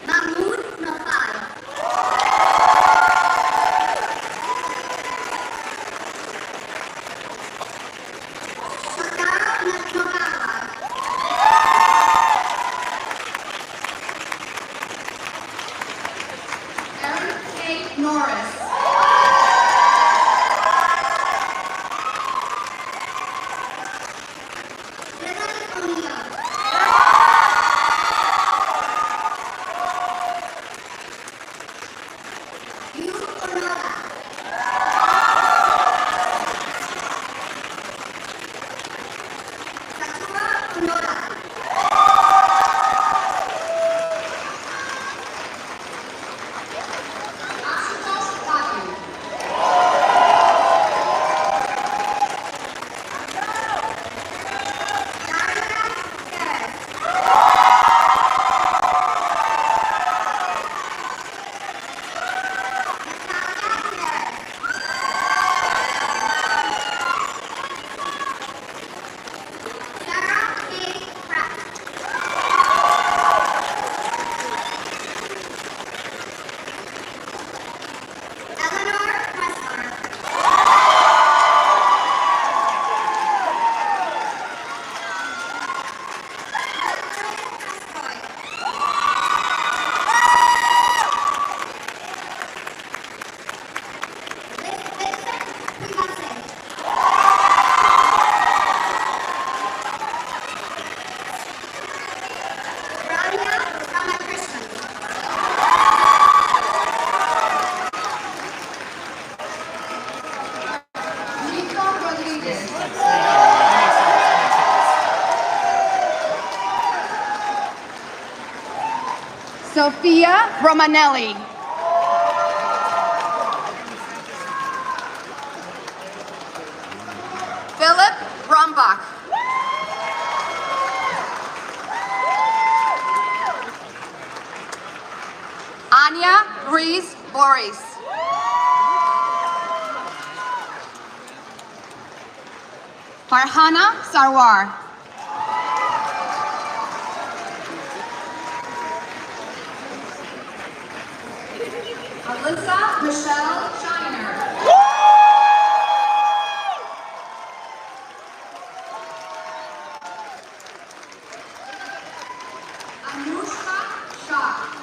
Mahmoud Nafal. Shakara Natmakawa. Eric K. Norris. Sophia Romanelli. Philip Brombach. Anya Rees Boris. Farhana Sarwar. Alyssa Michelle Shiner. Anushka Shah.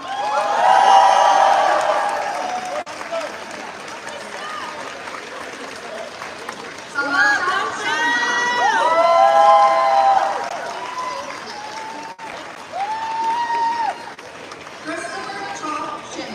Samantha Sharma. Christopher Cho Shin.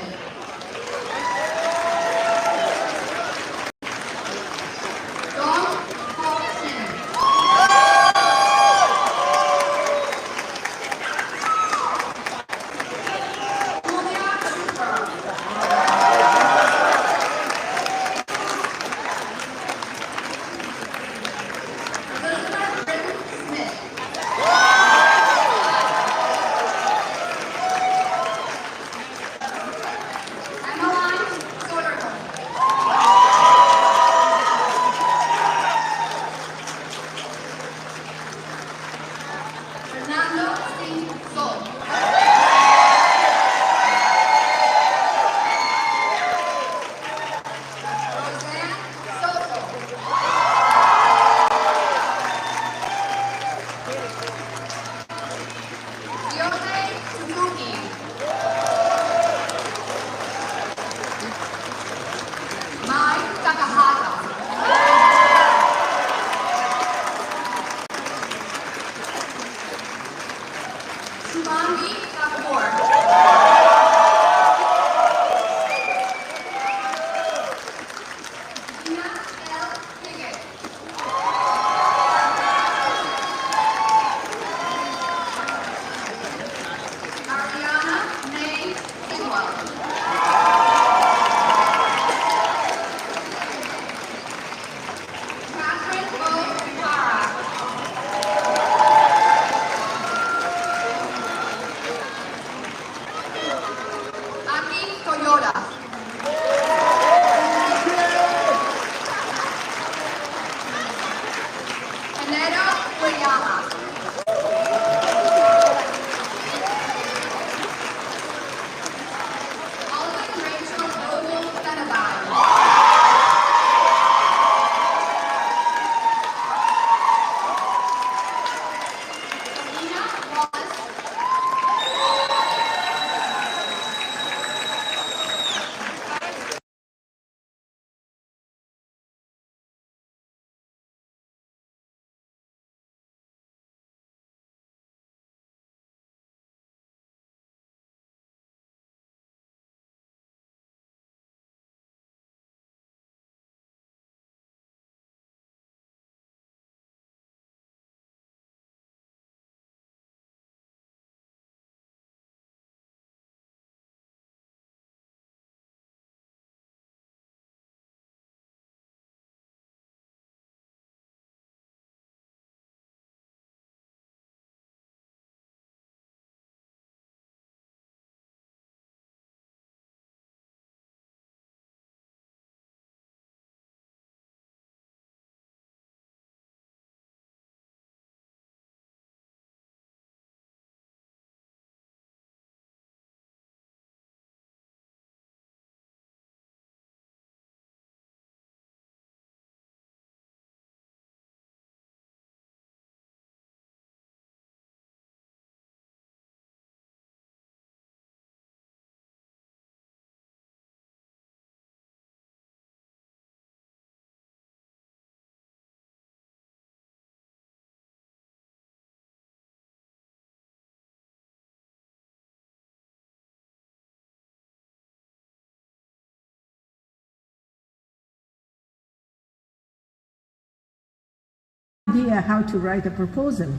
idea how to write a proposal.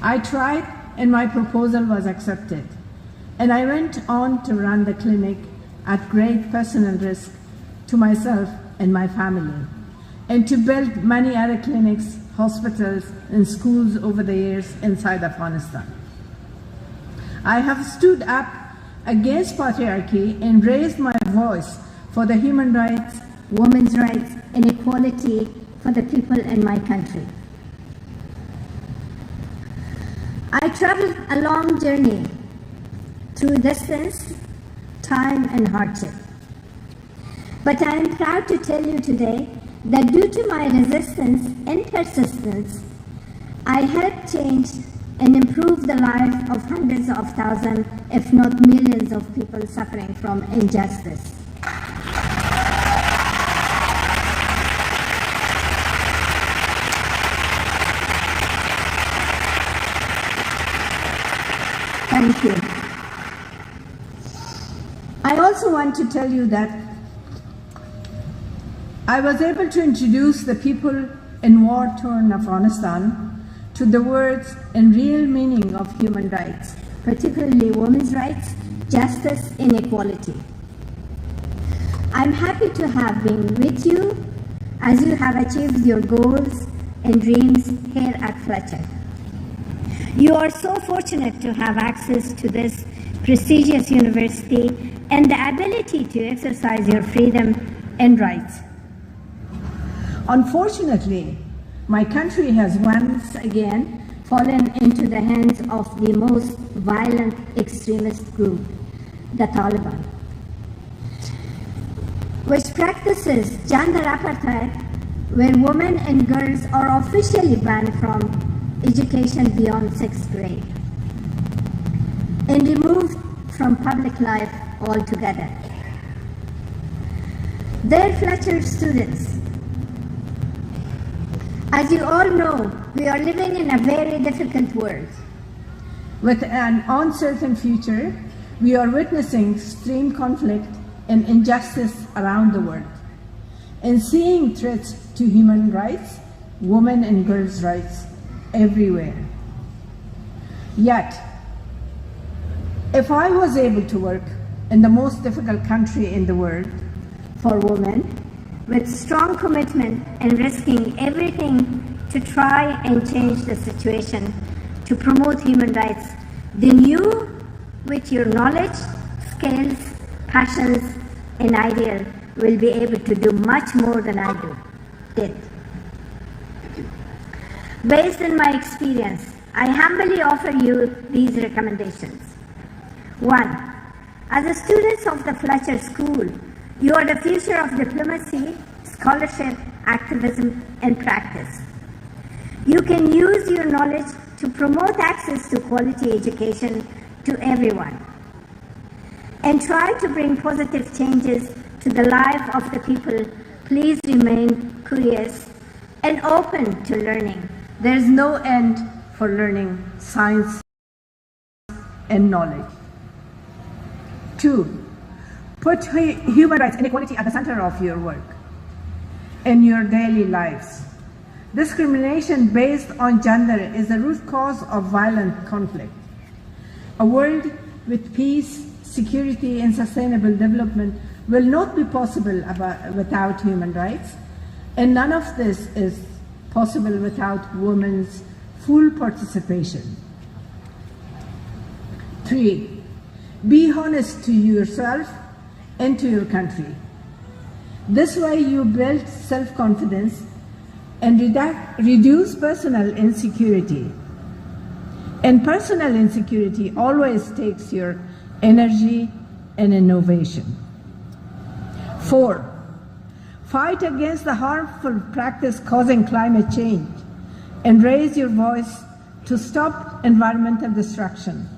I tried and my proposal was accepted. And I went on to run the clinic at great personal risk to myself and my family, and to build many other clinics, hospitals, and schools over the years inside Afghanistan. I have stood up against patriarchy and raised my voice for the human rights, women's rights, and equality for the people in my country. I traveled a long journey through distance, time, and hardship. But I am proud to tell you today that due to my resistance and persistence, I helped change and improve the life of hundreds of thousands, if not millions of people suffering from injustice. Thank you. I also want to tell you that I was able to introduce the people in war-torn Afghanistan to the words and real meaning of human rights, particularly women's rights, justice, and equality. I'm happy to have been with you as you have achieved your goals and dreams here at Fletcher. You are so fortunate to have access to this prestigious university and the ability to exercise your freedom and rights. Unfortunately, my country has once again fallen into the hands of the most violent extremist group, the Taliban, which practices gender apartheid, where women and girls are officially banned from education beyond 6th grade and removed from public life altogether. Dear Fletcher students, as you all know, we are living in a very difficult world. With an uncertain future, we are witnessing extreme conflict and injustice around the world, and seeing threats to human rights, women and girls' rights everywhere. Yet, if I was able to work in the most difficult country in the world for women, with strong commitment and risking everything to try and change the situation to promote human rights, then you, with your knowledge, skills, passions, and ideal, will be able to do much more than I did. Based on my experience, I humbly offer you these recommendations. 1. As a student of the Fletcher School, you are the future of diplomacy, scholarship, activism, and practice. You can use your knowledge to promote access to quality education to everyone and try to bring positive changes to the life of the people. Please remain curious and open to learning. There is no end for learning science and knowledge. 2. Put human rights and equality at the center of your work in your daily lives. Discrimination based on gender is the root cause of violent conflict. A world with peace, security, and sustainable development will not be possible without human rights, and none of this is possible without women's full participation. 3. Be honest to yourself and to your country. This way you build self-confidence and reduce personal insecurity. And personal insecurity always takes your energy and innovation. 4. Fight against the harmful practice causing climate change and raise your voice to stop environmental destruction.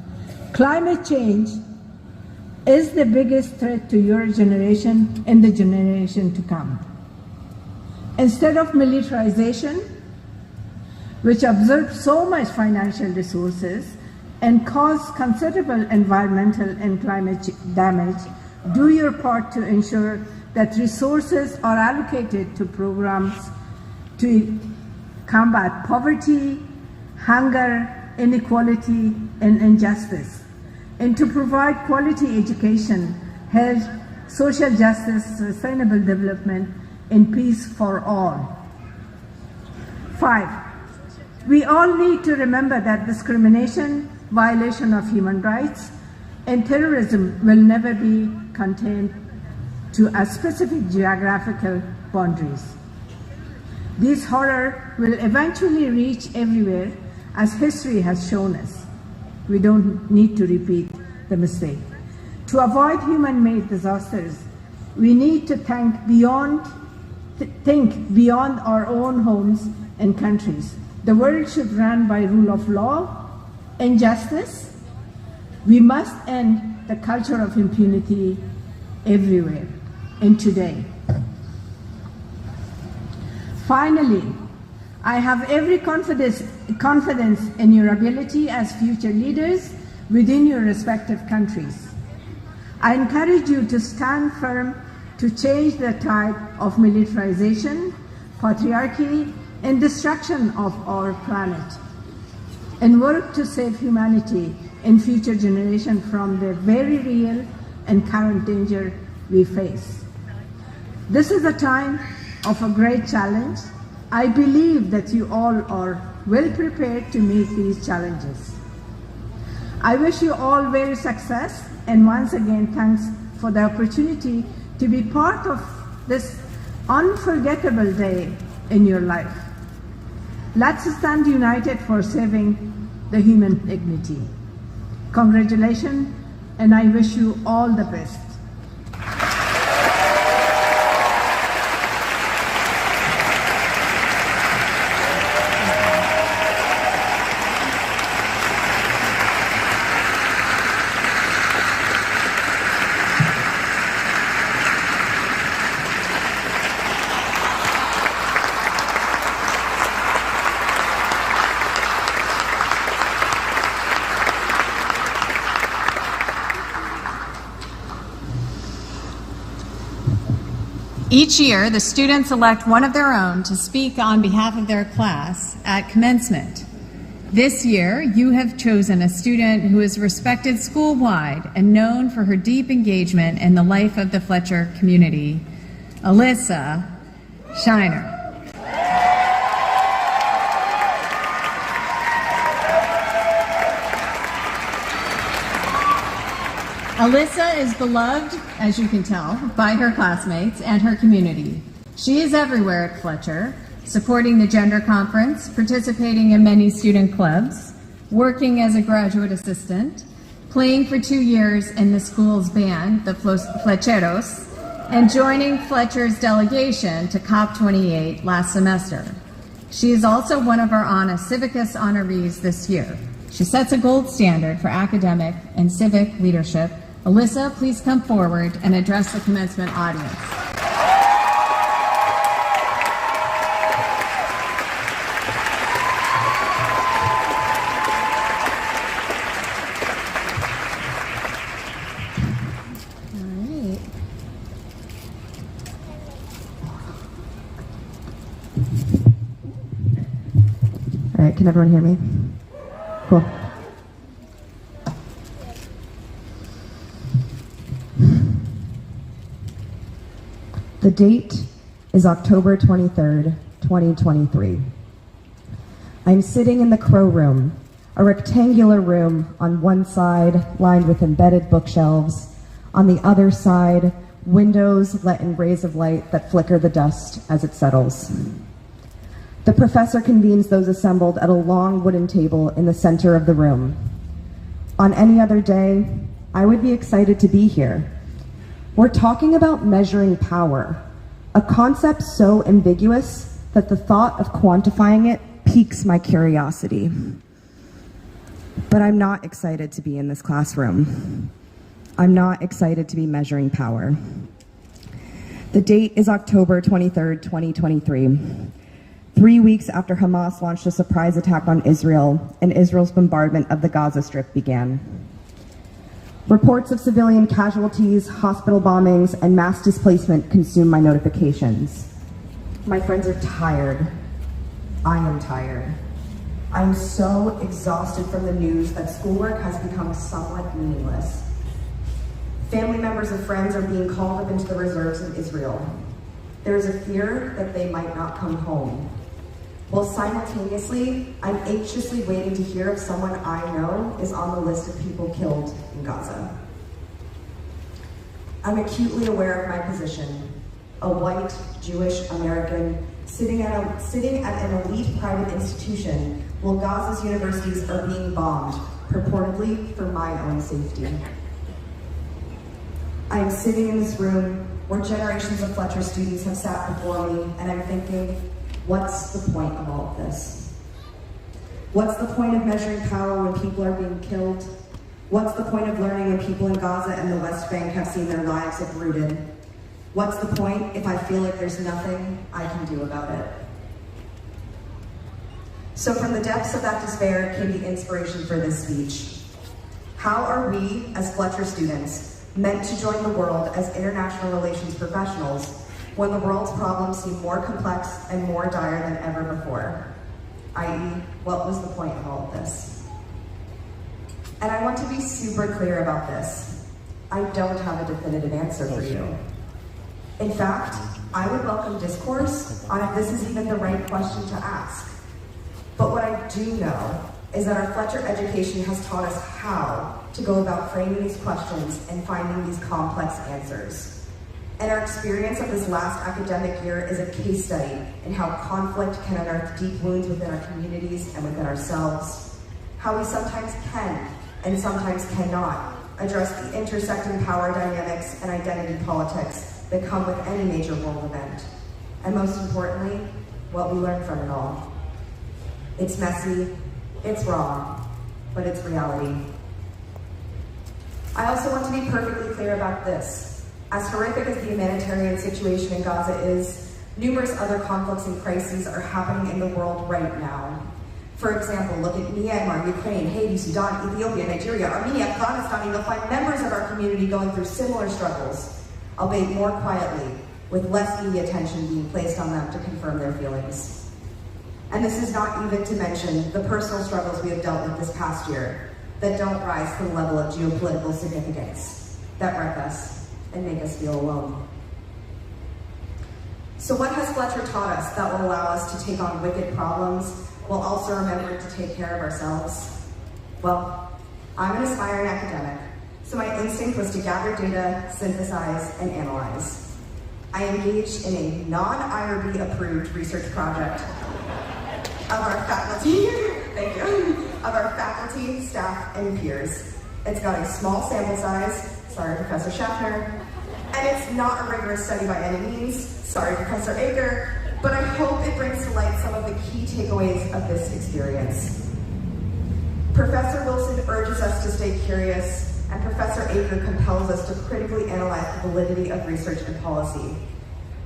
Climate change is the biggest threat to your generation and the generation to come. Instead of militarization, which absorbs so much financial resources and cause considerable environmental and climate damage, do your part to ensure that resources are allocated to programs to combat poverty, hunger, inequality, and injustice, and to provide quality education, health, social justice, sustainable development, and peace for all. 5. We all need to remember that discrimination, violation of human rights, and terrorism will never be contained to a specific geographical boundaries. This horror will eventually reach everywhere, as history has shown us. We don't need to repeat the mistake. To avoid human-made disasters, we need to think beyond our own homes and countries. The world should run by rule of law and justice. We must end the culture of impunity everywhere and today. Finally, I have every confidence in your ability as future leaders within your respective countries. I encourage you to stand firm to change the tide of militarization, patriarchy, and destruction of our planet, and work to save humanity and future generations from the very real and current danger we face. This is a time of a great challenge. I believe that you all are well prepared to meet these challenges. I wish you all very success, and once again thanks for the opportunity to be part of this unforgettable day in your life. Let's stand united for saving the human dignity. Congratulations, and I wish you all the best. Each year, the students elect one of their own to speak on behalf of their class at commencement. This year, you have chosen a student who is respected school-wide and known for her deep engagement in the life of the Fletcher community, Alyssa Shiner. Alyssa is beloved, as you can tell, by her classmates and her community. She is everywhere at Fletcher, supporting the Gender Conference, participating in many student clubs, working as a graduate assistant, playing for 2 years in the school's band, the Flecheros, and joining Fletcher's delegation to COP28 last semester. She is also one of our Honor Civicus honorees this year. She sets a gold standard for academic and civic leadership. Alyssa, please come forward and address the commencement audience. All right, can everyone hear me? Cool. The date is October 23rd, 2023. I'm sitting in the Crow Room, a rectangular room on one side lined with embedded bookshelves, on the other side, windows let in rays of light that flicker the dust as it settles. The professor convenes those assembled at a long wooden table in the center of the room. On any other day, I would be excited to be here. We're talking about measuring power, a concept so ambiguous that the thought of quantifying it piques my curiosity. But I'm not excited to be in this classroom. I'm not excited to be measuring power. The date is October 23rd, 2023. 3 weeks after Hamas launched a surprise attack on Israel and Israel's bombardment of the Gaza Strip began. Reports of civilian casualties, hospital bombings, and mass displacement consume my notifications. My friends are tired. I am tired. I'm so exhausted from the news that schoolwork has become somewhat meaningless. Family members and friends are being called up into the reserves in Israel. There is a fear that they might not come home. While simultaneously, I'm anxiously waiting to hear if someone I know is on the list of people killed in Gaza. I'm acutely aware of my position, a white Jewish American sitting at an elite private institution while Gaza's universities are being bombed, purportedly for my own safety. I am sitting in this room where generations of Fletcher students have sat before me, and I'm thinking, what's the point of all of this? What's the point of measuring power when people are being killed? What's the point of learning when people in Gaza and the West Bank have seen their lives uprooted? What's the point if I feel like there's nothing I can do about it? So from the depths of that despair came the inspiration for this speech. How are we, as Fletcher students, meant to join the world as international relations professionals when the world's problems seem more complex and more dire than ever before? I.e., what was the point of all of this? And I want to be super clear about this. I don't have a definitive answer for you. In fact, I would welcome discourse on if this is even the right question to ask. But what I do know is that our Fletcher education has taught us how to go about framing these questions and finding these complex answers. And our experience of this last academic year is a case study in how conflict can unearth deep wounds within our communities and within ourselves, how we sometimes can and sometimes cannot address the intersecting power dynamics and identity politics that come with any major world event. And most importantly, what we learn from it all. It's messy, it's wrong, but it's reality. I also want to be perfectly clear about this. As horrific as the humanitarian situation in Gaza is, numerous other conflicts and crises are happening in the world right now. For example, look at Myanmar, Ukraine, Haiti, Sudan, Ethiopia, Nigeria, Armenia, Afghanistan, and you'll find members of our community going through similar struggles, albeit more quietly, with less media attention being placed on them to confirm their feelings. And this is not even to mention the personal struggles we have dealt with this past year that don't rise to the level of geopolitical significance, that wreck us and make us feel alone. So what has Fletcher taught us that will allow us to take on wicked problems while also remembering to take care of ourselves? Well, I'm an aspiring academic, so my instinct was to gather data, synthesize, and analyze. I engaged in a non-IRB approved research project of our faculty, thank you, of our faculty, staff, and peers. It's got a small sample size, sorry Professor Schaffner, and it's not a rigorous study by any means, sorry Professor Aker, but I hope it brings to light some of the key takeaways of this experience. Professor Wilson urges us to stay curious, and Professor Aker compels us to critically analyze the validity of research and policy.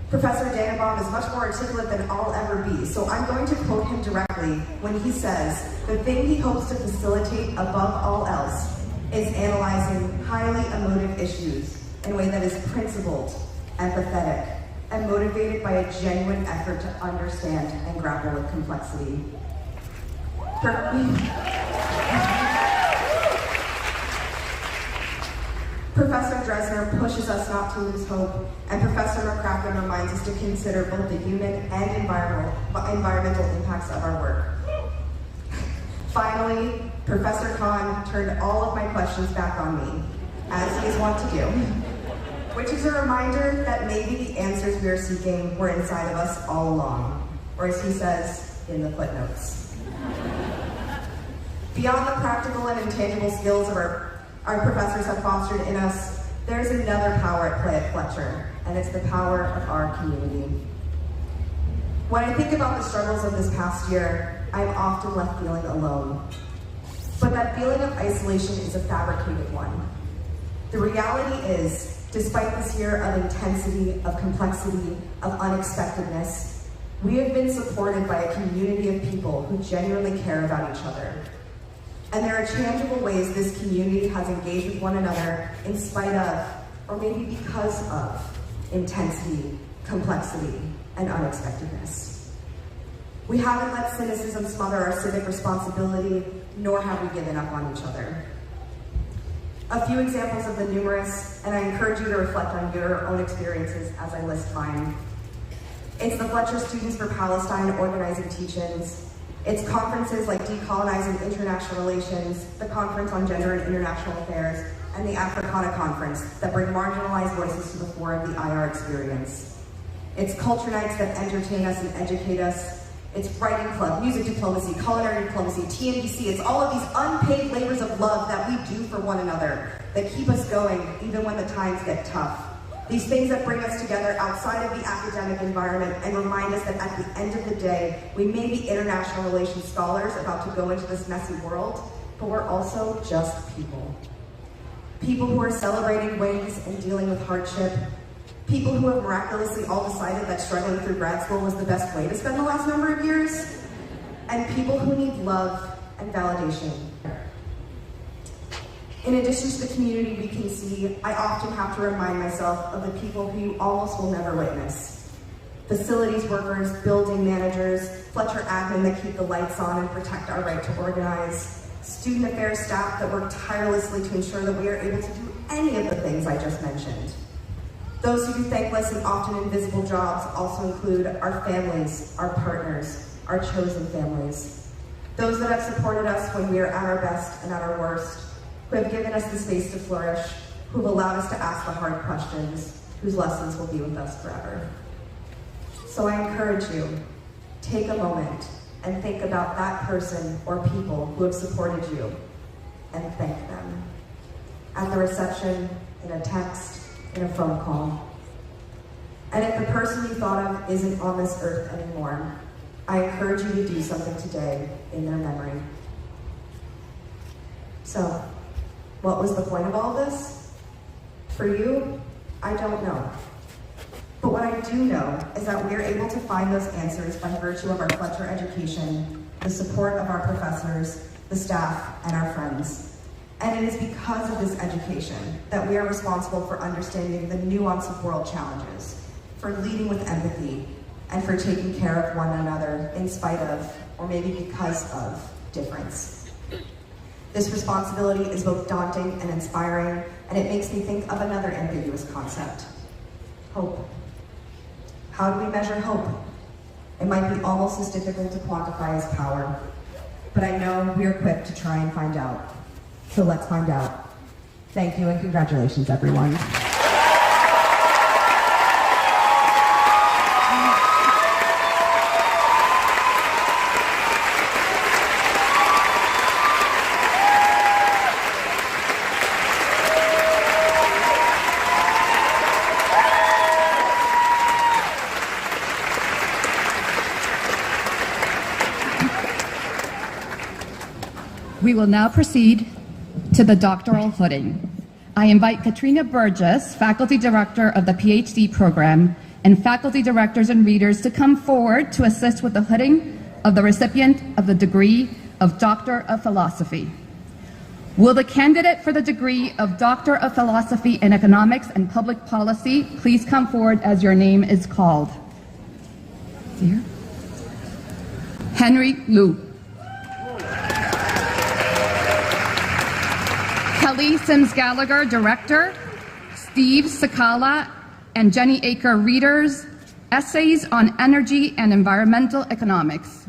Professor Dannebaum is much more articulate than I'll ever be, so I'm going to quote him directly when he says, the thing he hopes to facilitate above all else is analyzing highly emotive issues in a way that is principled, empathetic, and motivated by a genuine effort to understand and grapple with complexity. Professor Dresner pushes us not to lose hope, and Professor McCracken reminds us to consider both the human and environmental impacts of our work. Finally, Professor Kahn turned all of my questions back on me, as he is wont to do, which is a reminder that maybe the answers we are seeking were inside of us all along, or as he says in the footnotes. Beyond the practical and intangible skills of our professors have fostered in us, there's another power at play at Fletcher, and it's the power of our community. When I think about the struggles of this past year, I'm often left feeling alone. But that feeling of isolation is a fabricated one. The reality is, despite this year of intensity, of complexity, of unexpectedness, we have been supported by a community of people who genuinely care about each other. And there are tangible ways this community has engaged with one another in spite of, or maybe because of, intensity, complexity, and unexpectedness. We haven't let cynicism smother our civic responsibility, nor have we given up on each other. A few examples of the numerous, and I encourage you to reflect on your own experiences as I list mine. It's the Fletcher Students for Palestine organizing teach-ins. It's conferences like Decolonizing International Relations, the Conference on Gender and International Affairs, and the Africana Conference that bring marginalized voices to the fore of the IR experience. It's culture nights that entertain us and educate us. It's writing club, music diplomacy, culinary diplomacy, TNBC. It's all of these unpaid labors of love that we do for one another that keep us going even when the times get tough. These things that bring us together outside of the academic environment and remind us that at the end of the day, we may be international relations scholars about to go into this messy world, but we're also just people. People who are celebrating wins and dealing with hardship. People who have miraculously all decided that struggling through grad school was the best way to spend the last number of years. And people who need love and validation. In addition to the community we can see, I often have to remind myself of the people who you almost will never witness. Facilities workers, building managers, Fletcher admin that keep the lights on and protect our right to organize, student affairs staff that work tirelessly to ensure that we are able to do any of the things I just mentioned. Those who do thankless and often invisible jobs also include our families, our partners, our chosen families. Those that have supported us when we are at our best and at our worst, who have given us the space to flourish, who have allowed us to ask the hard questions, whose lessons will be with us forever. So I encourage you, take a moment and think about that person or people who have supported you and thank them. At the reception, in a text, in a phone call. And if the person you thought of isn't on this earth anymore, I encourage you to do something today in their memory. So, what was the point of all this? For you, I don't know. But what I do know is that we are able to find those answers by virtue of our Fletcher education, the support of our professors, the staff, and our friends. And it is because of this education that we are responsible for understanding the nuance of world challenges, for leading with empathy, and for taking care of one another in spite of, or maybe because of, difference. This responsibility is both daunting and inspiring, and it makes me think of another ambiguous concept: hope. How do we measure hope? It might be almost as difficult to quantify as power, but I know we are equipped to try and find out. So let's find out. Thank you and congratulations, everyone. We will now proceed to the doctoral hooding. I invite Katrina Burgess, Faculty Director of the PhD program, and faculty directors and readers to come forward to assist with the hooding of the recipient of the degree of Doctor of Philosophy. Will the candidate for the degree of Doctor of Philosophy in Economics and Public Policy please come forward as your name is called? Here. Henry Liu. Kelly Sims Gallagher, Director. Steve Sakala and Jenny Aker, Readers. Essays on Energy and Environmental Economics.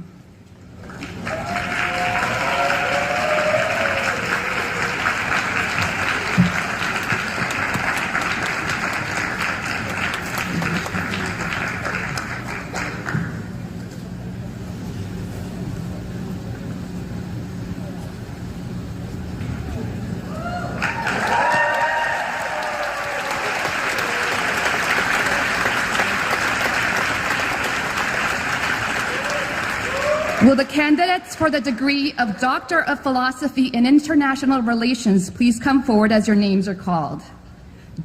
Will the candidates for the degree of Doctor of Philosophy in International Relations please come forward as your names are called?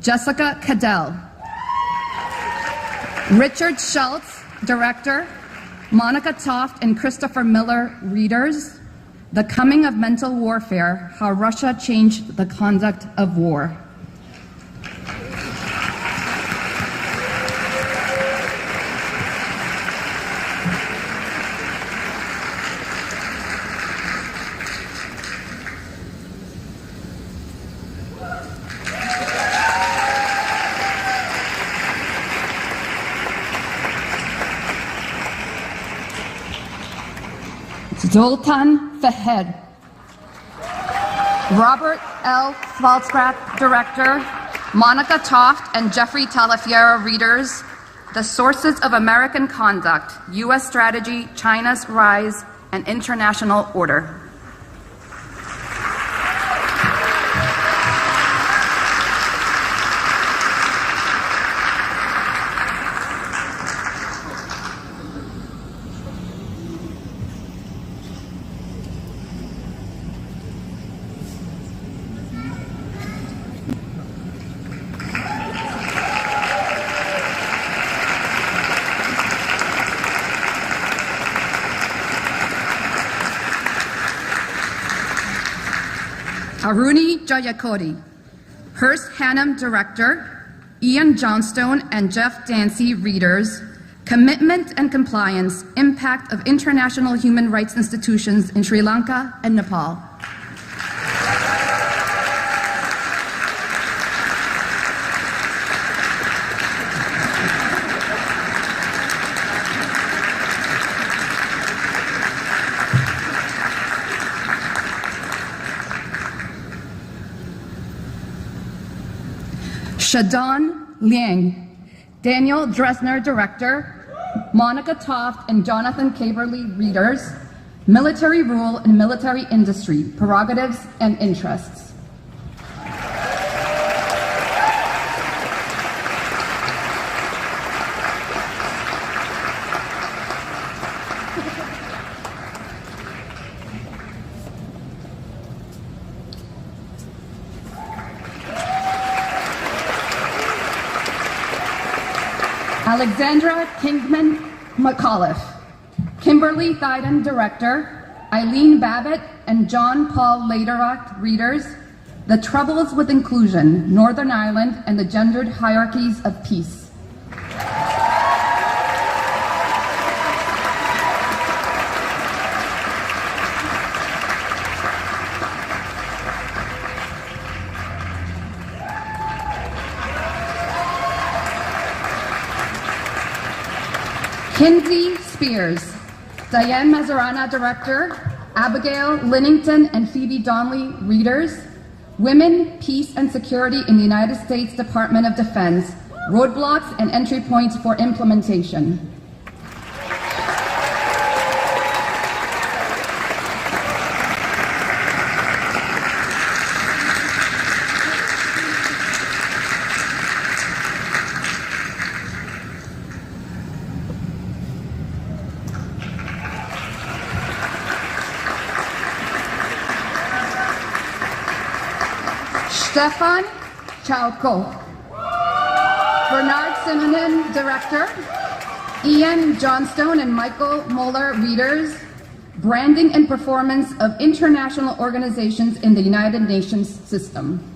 Jessica Cadell. Richard Schultz, Director. Monica Toft and Christopher Miller, Readers. The Coming of Mental Warfare, How Russia Changed the Conduct of War. Zoltan Fahed. Robert L. Falsgraf, Director. Monica Toft and Jeffrey Talafiero, Readers. The Sources of American Conduct, U.S. Strategy, China's Rise, and International Order. Aruni Jayakody, Hearst Hannum, Director. Ian Johnstone and Jeff Dancy, Readers. Commitment and Compliance, Impact of International Human Rights Institutions in Sri Lanka and Nepal. Shadon Liang, Daniel Dresner, Director. Monica Toft and Jonathan Caberly, Readers. Military Rule and Military Industry, Prerogatives and Interests. Alexandra Kingman McAuliffe, Kimberly Thyden, Director. Eileen Babbitt and John Paul Lederock, Readers. The Troubles with Inclusion, Northern Ireland and the Gendered Hierarchies of Peace. Kinsey Spears, Diane Mazarana, Director. Abigail Linnington and Phoebe Donnelly, Readers. Women, Peace and Security in the United States Department of Defense, Roadblocks and Entry Points for Implementation. Stefan Chauko, Bernard Simonin, Director. Ian Johnstone and Michael Moeller, Readers. Branding and Performance of International Organizations in the United Nations System.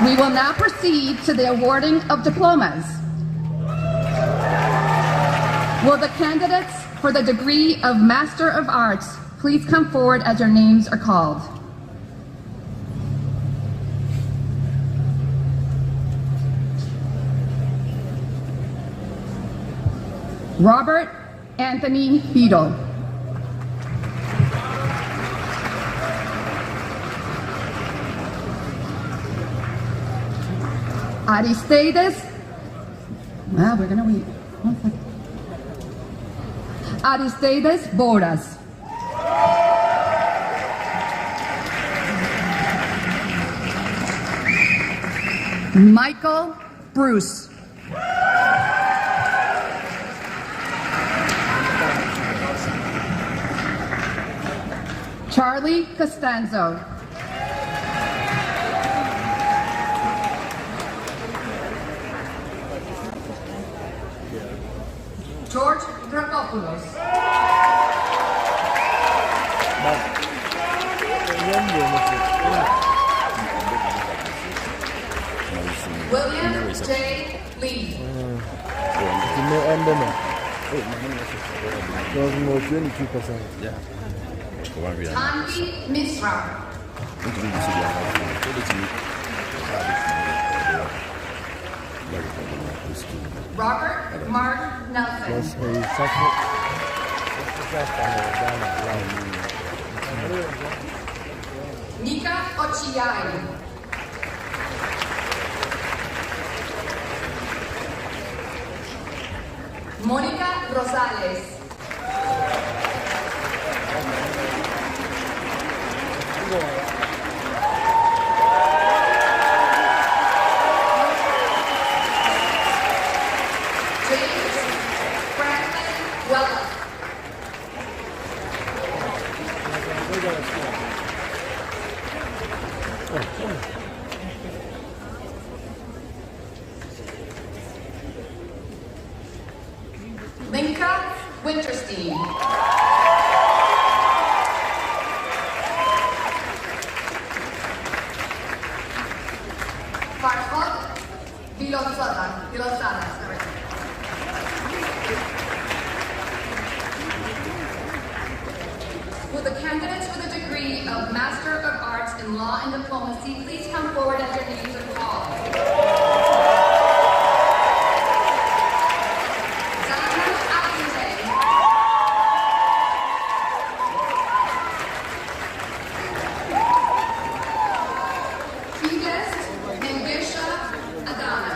We will now proceed to the awarding of diplomas. Will the candidates for the degree of Master of Arts please come forward as your names are called? Robert Anthony Beadle. Aristides, well, we're gonna wait. 1 second. Aristides Boras. Michael Bruce. Charlie Costanzo. George Dracopoulos. William J. Lee. No emblem. It was more 22%. Yeah. Tanvi Mishra. Robert Mark Nelson. Was a Nika Ochiai. Mónica Rosales. James Franklin Weller. Linka Winterstein. Farhad Vilosada, sorry. Will the candidates for the degree of Master of Arts in Law and Diplomacy please come forward as your names are called? Zana Alinte. Tigest Mengesha Adana.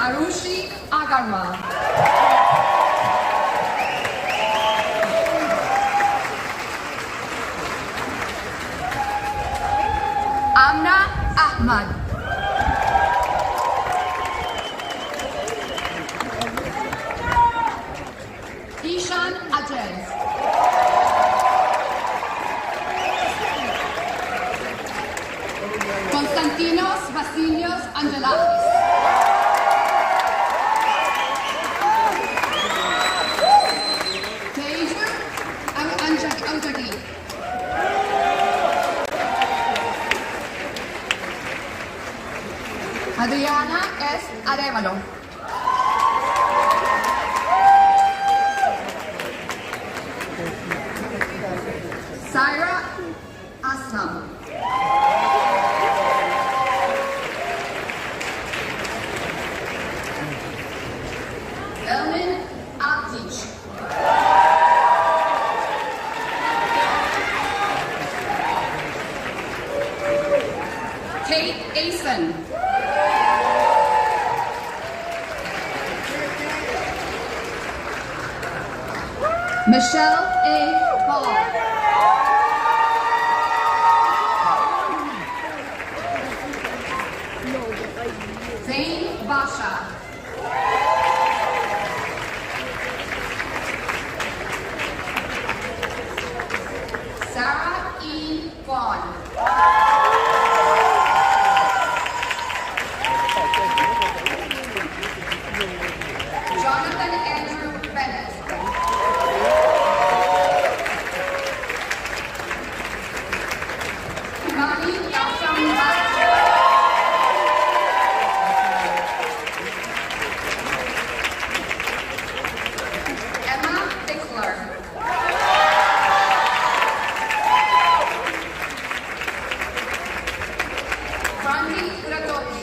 Arushi Agarwal. Amna Ahmad. Ishan Ajez. Konstantinos Vasilios Angelakis. Teju Anjagi. Adriana S. Arevalo. Syra Aslam. Elmin Abdich. Kate Asen. Michelle A. Hall. Zain Basha. Sarah E. Vaughn. Jonathan Andrew Bennett. Imani Yasam Emma Bixler. Franti Uradoki.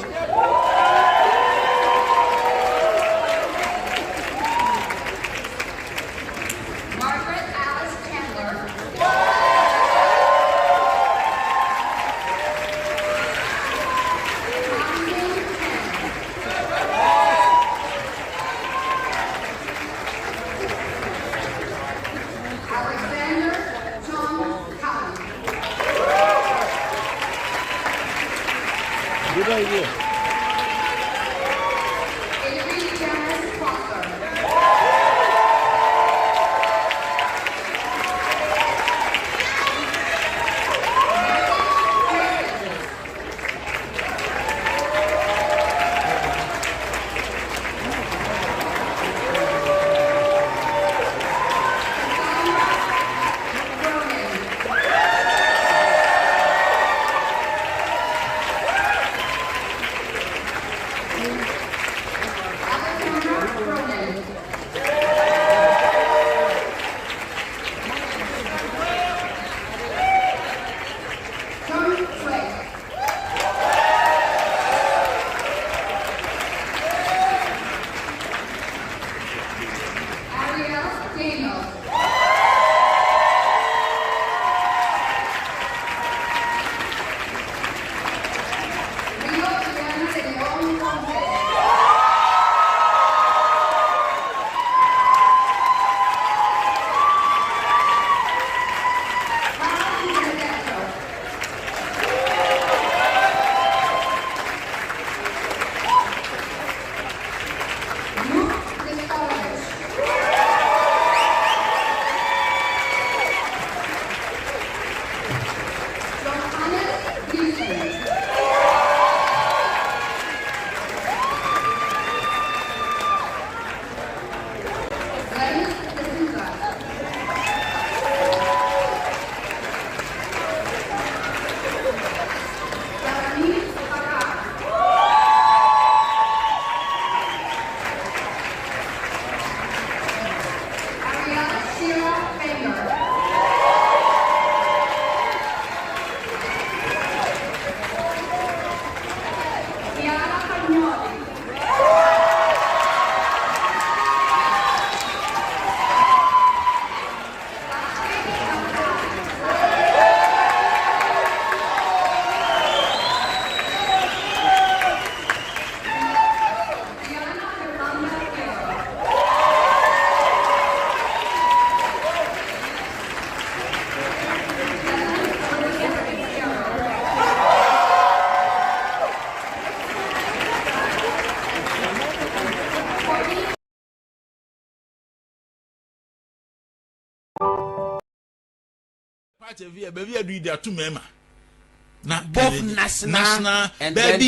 both national and then